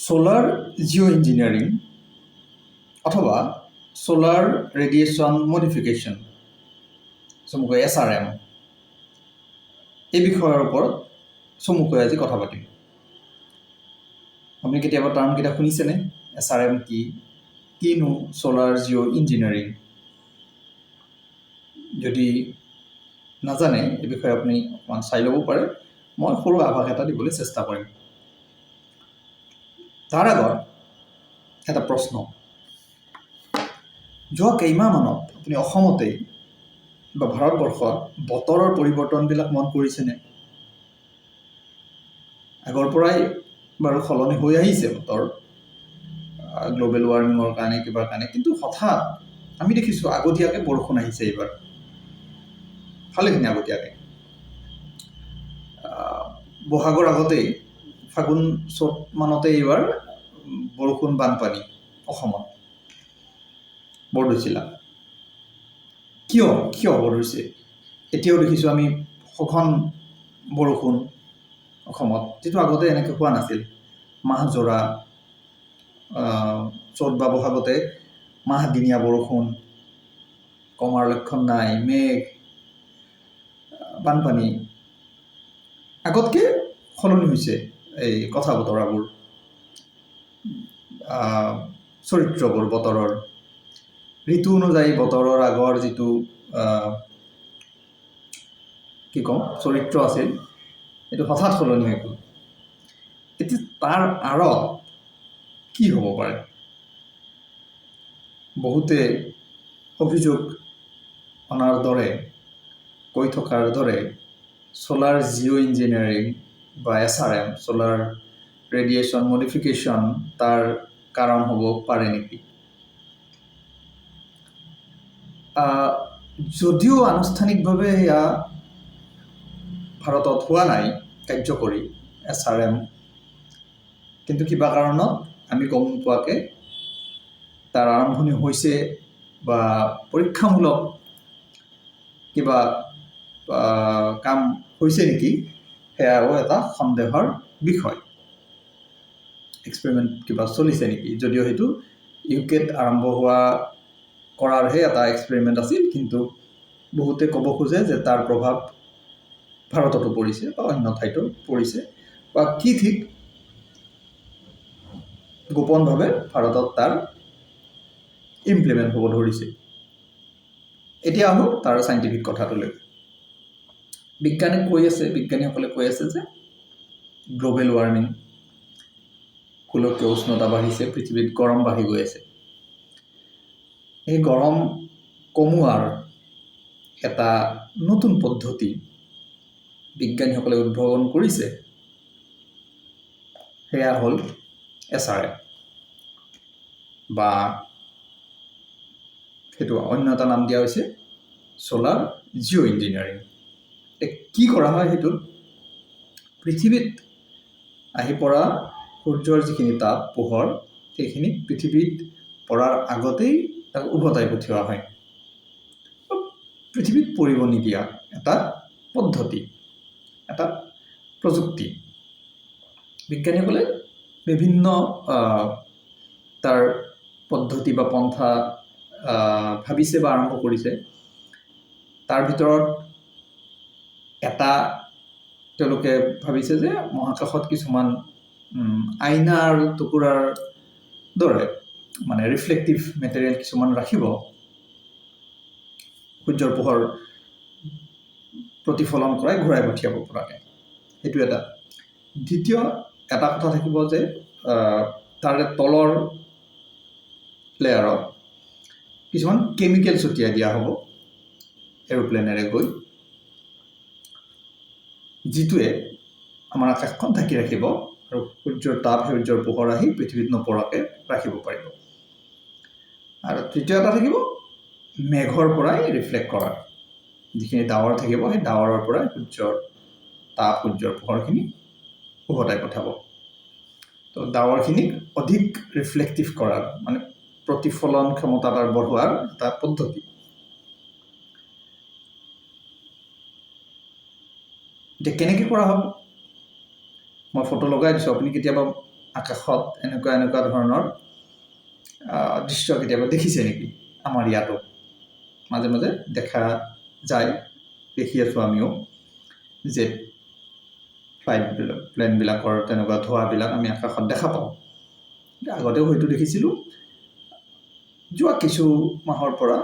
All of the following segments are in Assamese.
সোলাৰ জিঅ' ইঞ্জিনিয়াৰিং অথবা সোলাৰ ৰেডিয়েশ্যন মডিফিকেশ্যন চমুকৈ SRM এই বিষয়ৰ ওপৰত চমুকৈ আজি কথা পাতিম। আপুনি কেতিয়াবা টাৰ্মকেইটা শুনিছেনে? SRM কি, কিনো সোলাৰ জিঅ' ইঞ্জিনিয়াৰিং? যদি নাজানে এই বিষয়ে আপুনি অকণমান চাই ল'ব পাৰে। মই সৰু আভাস এটা দিবলৈ চেষ্টা কৰিম। তাৰ আগত এটা প্ৰশ্ন, যোৱা কেইমাহমানত আপুনি অসমতেই বা ভাৰতবৰ্ষত বতৰৰ পৰিৱৰ্তনবিলাক মন কৰিছেনে? আগৰ পৰাই বাৰু সলনি হৈ আহিছে বতৰ, গ্ল'বেল ৱাৰ্মিঙৰ কাৰণে কিবাৰ কাৰণে, কিন্তু হঠাৎ আমি দেখিছোঁ আগতীয়াকৈ বৰষুণ আহিছে। এইবাৰ ভালেখিনি আগতীয়াকৈ, বহাগৰ আগতেই ফাগুন চ'ত মানতে এইবাৰ বৰষুণ, বানপানী অসমত বৰদৈচিলা। কিয় বৰদৈছে? এতিয়াও দেখিছোঁ আমি সঘন বৰষুণ অসমত, যিটো আগতে এনেকৈ হোৱা নাছিল। মাহজোৰা চ'ত বা বহাগতে মাহদিনীয়া বৰষুণ, কমাৰ লক্ষণ নাই, মেঘ, বানপানী। আগতকৈ সলনি হৈছে এই কথা বতৰাবোৰ, চৰিত্ৰবোৰ বতৰৰ, ঋতু অনুযায়ী বতৰৰ আগৰ যিটো চৰিত্ৰ আছিল, এইটো হঠাৎ সলনি হৈ গ'ল। এতিয়া তাৰ আঁৰত কি হ'ব পাৰে? বহুতে অভিযোগ অনাৰ দৰে, কৈ থকাৰ দৰে, সোলাৰ জিঅ' ইঞ্জিনিয়াৰিং বা SRM, সোলাৰ ৰেডিয়েশ্যন মডিফিকেশ্যন, তাৰ কাৰণ হ'ব পাৰে নেকি? যদিও আনুষ্ঠানিকভাৱে এয়া ভাৰতত হোৱা নাই কাৰ্যকৰী SRM, কিন্তু কিবা কাৰণত আমি গম নোপোৱাকৈ তাৰ আৰম্ভণি হৈছে বা পৰীক্ষামূলক কিবা কাম হৈছে নেকি, সেয়াও এটা সন্দেহৰ বিষয়। এক্সপেৰিমেণ্ট কিবা চলিছে নেকি? যদিও সেইটো UKত আৰম্ভ কৰাৰহে এটা এক্সপেৰিমেণ্ট আছিল, কিন্তু বহুতে ক'ব খোজে যে তাৰ প্ৰভাৱ ভাৰততো পৰিছে বা অন্য ঠাইতো পৰিছে, বা কি ঠিক গোপনভাৱে ভাৰতত তাৰ ইমপ্লিমেণ্ট হ'ব ধৰিছে। এতিয়া আহোঁ তাৰ চাইণ্টিফিক কথাটোলৈ। বিজ্ঞানীসকলে কৈ আছে যে গ্ল'বেল ৱাৰ্মিং, গোলকীয় উষ্ণতা বাঢ়িছে, পৃথিৱীত গৰম বাঢ়ি গৈ আছে। এই গৰম কমোৱাৰ এটা নতুন পদ্ধতি বিজ্ঞানীসকলে উদ্ভাৱন কৰিছে, সেয়া হ'ল SRM, বা সেইটো অন্য এটা নাম দিয়া হৈছে সোলাৰ জিঅ' ইঞ্জিনিয়াৰিং। কি কৰা হয়? সেইটোত পৃথিৱীত আহি পৰা সূৰ্যৰ যিখিনি তাপ, পোহৰ, সেইখিনি পৃথিৱীত পৰাৰ আগতেই তাক উভতাই পঠিওৱা হয়। পৃথিৱীত পৰিব নিদিয়া এটা পদ্ধতি, এটা প্ৰযুক্তি। বিজ্ঞানীসকলে বিভিন্ন তাৰ পদ্ধতি বা পন্থা ভাবিছে বা আৰম্ভ কৰিছে। তাৰ ভিতৰত এটা তেওঁলোকে ভাবিছে যে মহাকাশত কিছুমান আইনাৰ টুকুৰাৰ দৰে, মানে ৰিফ্লেক্টিভ মেটেৰিয়েল কিছুমান ৰাখিব, সূৰ্যৰ পোহৰ প্ৰতিফলন কৰাই ঘূৰাই পঠিয়াব পৰাকৈ। সেইটো এটা। দ্বিতীয় এটা কথা থাকিব যে তাৰে তলৰ লেয়াৰত কিছুমান কেমিকেল ছটিয়াই দিয়া হ'ব এৰোপ্লেনেৰে গৈ, যিটোৱে আমাৰ আকাশখন ঢাকি ৰাখিব আৰু সূৰ্যৰ তাপ, সূৰ্যৰ পোহৰ আহি পৃথিৱীত নপৰাকৈ ৰাখিব পাৰিব। আৰু তৃতীয় এটা থাকিব মেঘৰ পৰাই ৰিফ্লেক্ট কৰা, যিখিনি ডাৱৰ থাকিব, সেই ডাৱৰৰ পৰাই সূৰ্যৰ তাপ, সূৰ্যৰ পোহৰখিনি উভতাই পঠাব। তো ডাৱৰখিনিক অধিক ৰিফ্লেক্টিভ কৰাৰ, মানে প্ৰতিফলন ক্ষমতা তাৰ বঢ়োৱাৰ এটা পদ্ধতি। এতিয়া কেনেকৈ কৰা হ'ব? মই ফটো লগাই দিছোঁ, আপুনি কেতিয়াবা আকাশত এনেকুৱা ধৰণৰ দৃশ্য কেতিয়াবা দেখিছে নেকি? আমাৰ ইয়াতো মাজে মাজে দেখা যায়, দেখি আছোঁ আমিও, যে প্লেনবিলাকৰ তেনেকুৱা ধোঁৱাবিলাক আমি আকাশত দেখা পাওঁ। আগতেও হয়তো দেখিছিলোঁ। যোৱা কিছু মাহৰ পৰা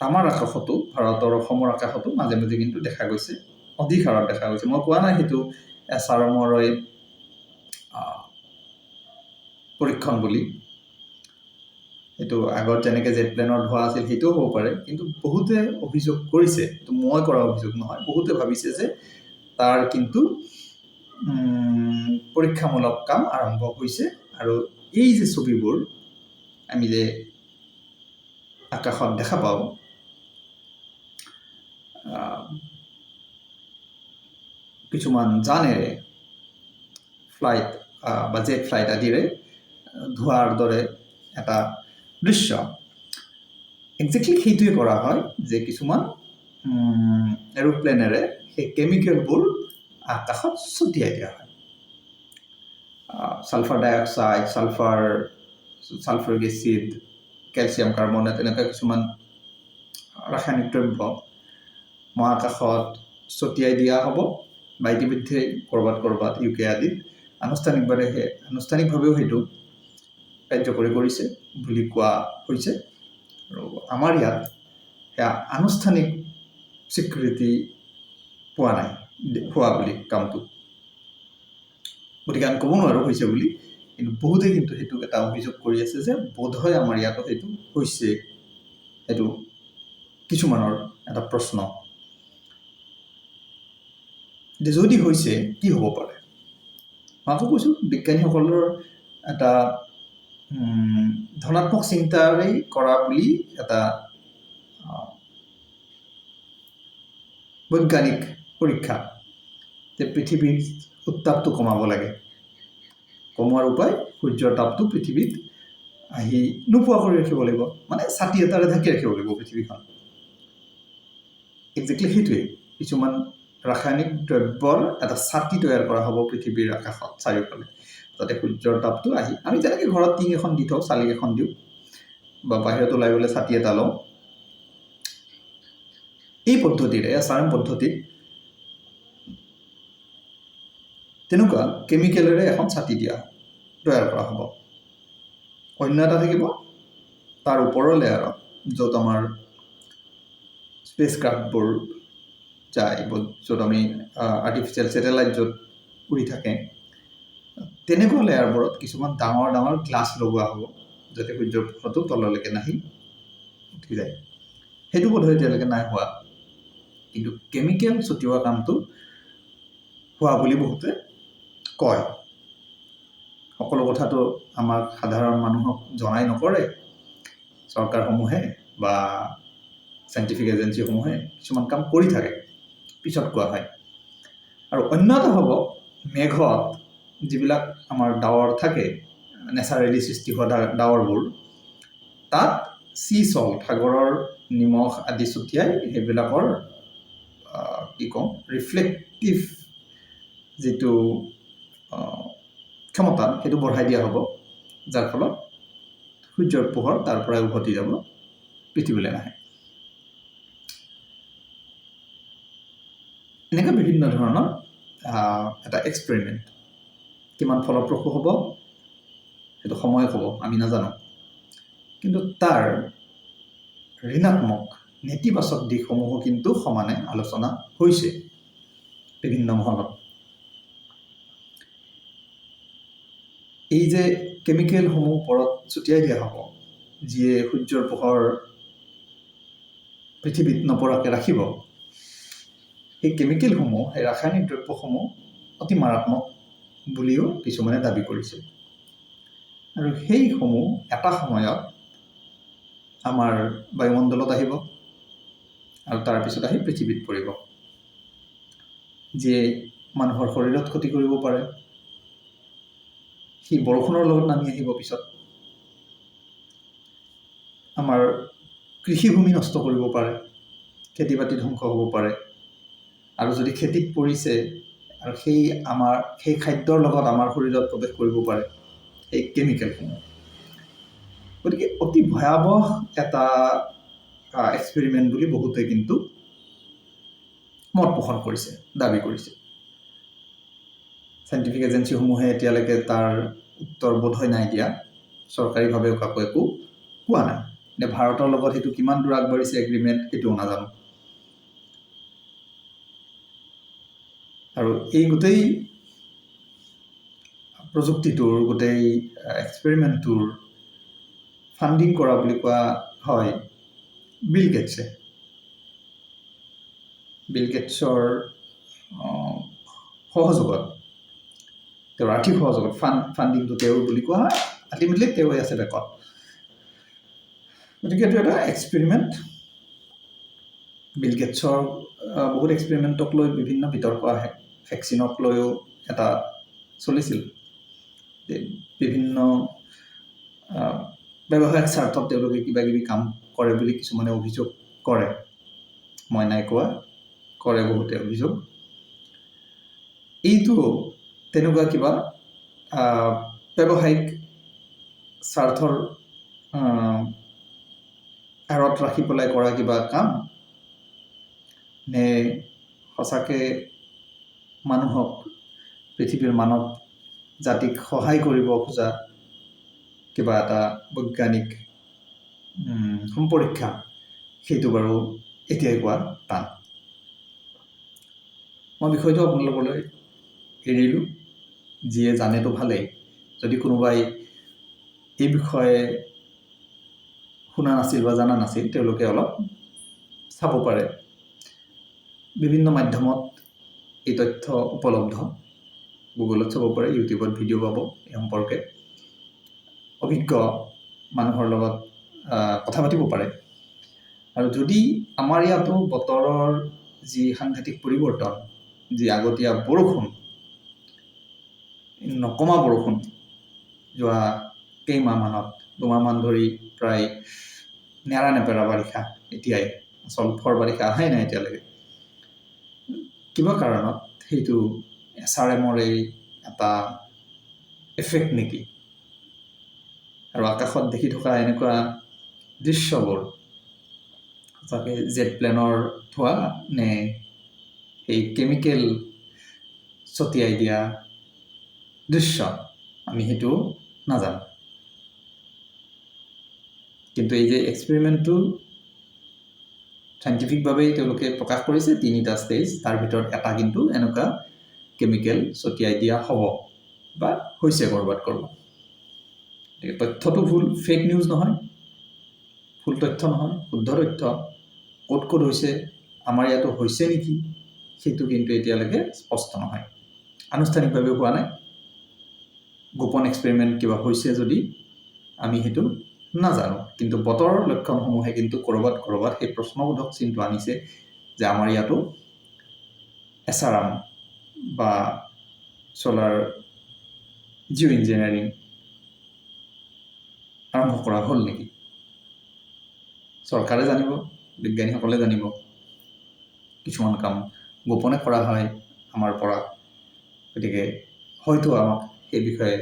আমাৰ আকাশতো, ভাৰতৰ অসমৰ আকাশতো মাজে মাজে কিন্তু দেখা গৈছে, অধিক হাৰত দেখা গৈছে। মই কোৱা নাই সেইটো SRMৰ পৰীক্ষণ বুলি। সেইটো আগত যেনেকৈ জেট প্লেনৰ ধোঁৱা আছিল সেইটোও হ'ব পাৰে, কিন্তু বহুতে অভিযোগ কৰিছে, এইটো মই কৰা অভিযোগ নহয়, বহুতে ভাবিছে যে তাৰ কিন্তু পৰীক্ষামূলক কাম আৰম্ভ হৈছে, আৰু এই যে ছবিবোৰ আমি যে আকাশত দেখা পাওঁ, কিছুমান যানেৰে, ফ্লাইট বা জেট ফ্লাইট আদিৰে ধোঁৱাৰ দৰে এটা দৃশ্য, একজেক্টলি সেইটোৱে কৰা হয় যে কিছুমান এৰোপ্লেনেৰে সেই কেমিকেলবোৰ আকাশত ছটিয়াই দিয়া হয়। Sulphur dioxide, sulphuric acid, calcium carbonate, এনেকুৱা কিছুমান ৰাসায়নিক দ্ৰব্য মহাকাশত ছটিয়াই দিয়া হ'ব বা ইতিমধ্যে ক'ৰবাত UK আদিত আনুষ্ঠানিকভাৱেও সেইটো কাৰ্যকৰী কৰিছে বুলি কোৱা হৈছে। আৰু আমাৰ ইয়াত সেয়া আনুষ্ঠানিক স্বীকৃতি পোৱা নাই হোৱা বুলি কামটো, গতিকে আমি ক'ব নোৱাৰোঁ হৈছে বুলি। কিন্তু বহুতে কিন্তু সেইটো এটা অভিযোগ কৰি আছে যে বোধহয় আমাৰ ইয়াতো সেইটো হৈছে। সেইটো কিছুমানৰ এটা প্ৰশ্ন যে যদি হৈছে কি হ'ব পাৰে। মই আকৌ কৈছোঁ, বিজ্ঞানীসকলৰ এটা ধনাত্মক চিন্তাৰেই কৰা বুলি এটা বৈজ্ঞানিক পৰীক্ষা, যে পৃথিৱীৰ উত্তাপটো কমাব লাগে। কমোৱাৰ উপায়, সূৰ্যৰ তাপটো পৃথিৱীত আহি নোপোৱা কৰি ৰাখিব লাগিব, মানে ছাতি এটাৰে ঢাকি ৰাখিব লাগিব পৃথিৱীখন। একজেক্টলি সেইটোৱে, কিছুমান ৰাসায়নিক দ্ৰব্যৰ এটা ছাতি তৈয়াৰ কৰা হ'ব পৃথিৱীৰ আকাশত চাৰিওফালে, যাতে সূৰ্যৰ তাপটো আহি, আমি যেনেকৈ ঘৰত টিং এখন দি থওঁ, চালি এখন দিওঁ, বা বাহিৰত ওলাই গ'লে ছাতি এটা লওঁ, এই পদ্ধতিৰে, SRM পদ্ধতিত তেনেকুৱা কেমিকেলেৰে এখন ছাতি তৈয়াৰ কৰা হ'ব। অন্য এটা থাকিব তাৰ ওপৰৰ লেয়াৰত, য'ত আমাৰ স্পেচ ক্ৰাফ্টবোৰ যায়, য'ত আমি আৰ্টিফিচিয়েল ছেটেলাইট য'ত উৰি থাকে, তেনেকুৱা লেয়াৰবোৰত কিছুমান ডাঙৰ ডাঙৰ গ্লাছ লগোৱা হ'ব, যাতে সূৰ্যৰ পোহৰটো তললৈকে নাহি উঠি যায়। সেইটো বোধহয় এতিয়ালৈকে নাই হোৱা, কিন্তু কেমিকেল ছটিওৱা কামটো হোৱা বুলি বহুতে কয়। সকলো কথাটো আমাৰ সাধাৰণ মানুহক জনাই নকৰে চৰকাৰসমূহে বা চাইণ্টিফিক এজেঞ্চিসমূহে, কিছুমান কাম কৰি থাকে, পিছত কোৱা হয়। আৰু অন্য এটা হ'ব, মেঘত যিবিলাক আমাৰ ডাৱৰ থাকে, নেচাৰেলি সৃষ্টি হোৱা ডাৱৰবোৰ, তাত চি চল্ট, সাগৰৰ নিমখ আদি ছটিয়াই সেইবিলাকৰ ৰিফ্লেক্টিভ যিটো ক্ষমতা, সেইটো বঢ়াই দিয়া হ'ব, যাৰ ফলত সূৰ্যৰ পোহৰ তাৰ পৰাই উভতি যাব, পৃথিৱীলৈ নাহে। এনেকৈ বিভিন্ন ধৰণৰ এটা এক্সপেৰিমেণ্ট, কিমান ফলপ্ৰসূ হ'ব সেইটো সময় ক'ব, আমি নাজানো। কিন্তু তাৰ ঋণাত্মক নেতিবাচক দিশসমূহো কিন্তু সমানে আলোচনা হৈছে বিভিন্ন মহলত। এই যে কেমিকেলসমূহ ওপৰত ছটিয়াই দিয়া হ'ব, যিয়ে সূৰ্যৰ পোহৰ পৃথিৱীত নপৰাকৈ ৰাখিব, সেই কেমিকেলসমূহ, সেই ৰাসায়নিক দ্ৰব্যসমূহ অতি মাৰাত্মক বুলিও কিছুমানে দাবী কৰিছে। আৰু সেইসমূহ এটা সময়ত আমাৰ বায়ুমণ্ডলত আহিব আৰু তাৰপিছত আহি পৃথিৱীত পৰিব, যিয়ে মানুহৰ শৰীৰত ক্ষতি কৰিব পাৰে। সি বৰষুণৰ লগত নামি আহিব, পিছত আমাৰ কৃষিভূমি নষ্ট কৰিব পাৰে, খেতি বাতি ধ্বংস হ'ব পাৰে। আৰু যদি খেতিত পৰিছে আৰু সেই খাদ্যৰ লগত আমাৰ শৰীৰত প্ৰৱেশ কৰিব পাৰে সেই কেমিকেলসমূহ। গতিকে অতি ভয়াৱহ এটা এক্সপেৰিমেণ্ট বুলি বহুতে কিন্তু মত পোষণ কৰিছে, দাবী কৰিছে। চাইণ্টিফিক এজেঞ্চিসমূহে এতিয়ালৈকে তাৰ উত্তৰ বোধহয় নাই দিয়া, চৰকাৰীভাৱেও কাকো একো কোৱা নাই। এতিয়া ভাৰতৰ লগত সেইটো কিমান দূৰ আগবাঢ়িছে এগ্ৰিমেণ্ট সেইটোও নাজানো। আৰু এই গোটেই প্ৰযুক্তিটোৰ, গোটেই এক্সপেৰিমেণ্টটোৰ ফাণ্ডিং কৰা বুলি কোৱা হয় বিল গেটছে। বিল গেটছৰ সহযোগত, তেওঁৰ আৰ্থিক সহযোগত ফাণ্ডিংটো তেওঁৰ বুলি কোৱা হয়। আল্টিমেটলি তেওঁৱে আছে বেকত। গতিকে এইটো এটা এক্সপেৰিমেণ্ট। বিল গেটছৰ বহুত এক্সপেৰিমেণ্টক লৈ বিভিন্ন বিতৰ্ক আহে। ভেকচিনক লৈও এটা চলিছিল, বিভিন্ন ব্যৱসায়িক স্বাৰ্থত তেওঁলোকে কিবা কিবি কাম কৰে বুলি কিছুমানে অভিযোগ কৰে। মই নাই কোৱা, কৰে বহুতে অভিযোগ। এইটো তেনেকুৱা কিবা ব্যৱসায়িক স্বাৰ্থৰ আঁৰত ৰাখি পেলাই কৰা কিবা কাম নে সঁচাকৈ মানুহক, পৃথিৱীৰ মানৱ জাতিক সহায় কৰিব খোজা কিবা এটা বৈজ্ঞানিক সম্পৰীক্ষা, সেইটো বাৰু এতিয়াই কোৱা টান। মই বিষয়টো আপোনালোকলৈ এৰিলোঁ। যিয়ে জানেতো ভালেই, যদি কোনোবাই এই বিষয়ে শুনা নাছিল বা জানা নাছিল, তেওঁলোকে অলপ চাব পাৰে। বিভিন্ন মাধ্যমত এই তথ্য উপলব্ধ, গুগলত চাব পাৰে, ইউটিউবত ভিডিঅ' পাব এই সম্পৰ্কে। অভিজ্ঞ মানুহৰ লগত কথা পাতিব পাৰে। আৰু যদি আমাৰ ইয়াতো বতৰৰ যি সাংঘাতিক পৰিৱৰ্তন, যি আগতীয়া বৰষুণ, নকমা বৰষুণ যোৱা কেইমাহমানত, দুমাহমান ধৰি প্ৰায় নেৰা নেপেৰা বাৰিষা, এতিয়াই আচল ফৰ বাৰিষা অহাই নাই এতিয়ালৈকে। কিবা কাৰণত সেইটো SRMৰ এটা এফেক্ট নেকি? আৰু আকাশত দেখি থকা এনেকুৱা দৃশ্যবোৰ সঁচাকৈ জেট প্লেনৰ ধোৱা নে সেই কেমিকেল ছটিয়াই দিয়া দৃশ্য, আমি সেইটো নাজানো। কিন্তু এই যে এক্সপেৰিমেণ্টটো চাইণ্টিফিকভাৱেই তেওঁলোকে প্ৰকাশ কৰিছে 3টা ষ্টেজ, তাৰ ভিতৰত এটা কিন্তু এনেকুৱা কেমিকেল ছটিয়াই দিয়া হ'ব বা হৈছে ক'ৰবাত। গতিকে তথ্যটো ভুল, ফেক নিউজ নহয়, ভুল তথ্য নহয়, শুদ্ধ তথ্য। ক'ত ক'ত হৈছে, আমাৰ ইয়াতো হৈছে নেকি, সেইটো কিন্তু এতিয়ালৈকে স্পষ্ট নহয়, আনুষ্ঠানিকভাৱে হোৱা নাই। গোপন এক্সপেৰিমেণ্ট কিবা হৈছে যদি আমি সেইটো নাজানো। কিন্তু বতৰৰ লক্ষণসমূহে কিন্তু ক'ৰবাত সেই প্ৰশ্নবোধক চিনটো আনিছে যে আমাৰ ইয়াতো SRM বা ছ'লাৰ জিঅ' ইঞ্জিনিয়াৰিং আৰম্ভ কৰা হ'ল নেকি। চৰকাৰে জানিব, বিজ্ঞানীসকলে জানিব। কিছুমান কাম গোপনে কৰা হয় আমাৰ পৰা, গতিকে হয়তো আমাক সেই বিষয়ে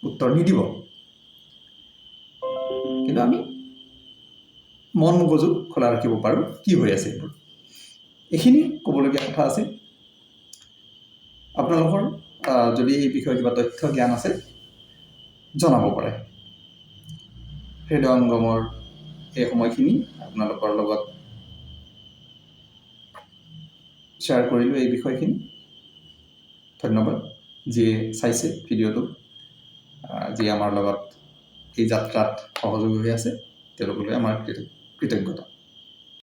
উত্তৰ নিদিব। কিন্তু আমি মন মগজু খোলা ৰাখিব পাৰোঁ কি হৈ আছে এইবোৰ। এইখিনি ক'বলগীয়া কথা আছিল। আপোনালোকৰ যদি এই বিষয়ে কিবা তথ্য জ্ঞান আছে জনাব পাৰে। হৃদয়ংগমৰ এই সময়খিনি আপোনালোকৰ লগত শ্বেয়াৰ কৰিলোঁ এই বিষয়খিনি। ধন্যবাদ যিয়ে চাইছে ভিডিঅ'টো, যিয়ে আমাৰ লগত এই যাত্ৰাত সহযোগী হৈ আছে, তেওঁলোকলৈ আমাৰ কৃতজ্ঞতা।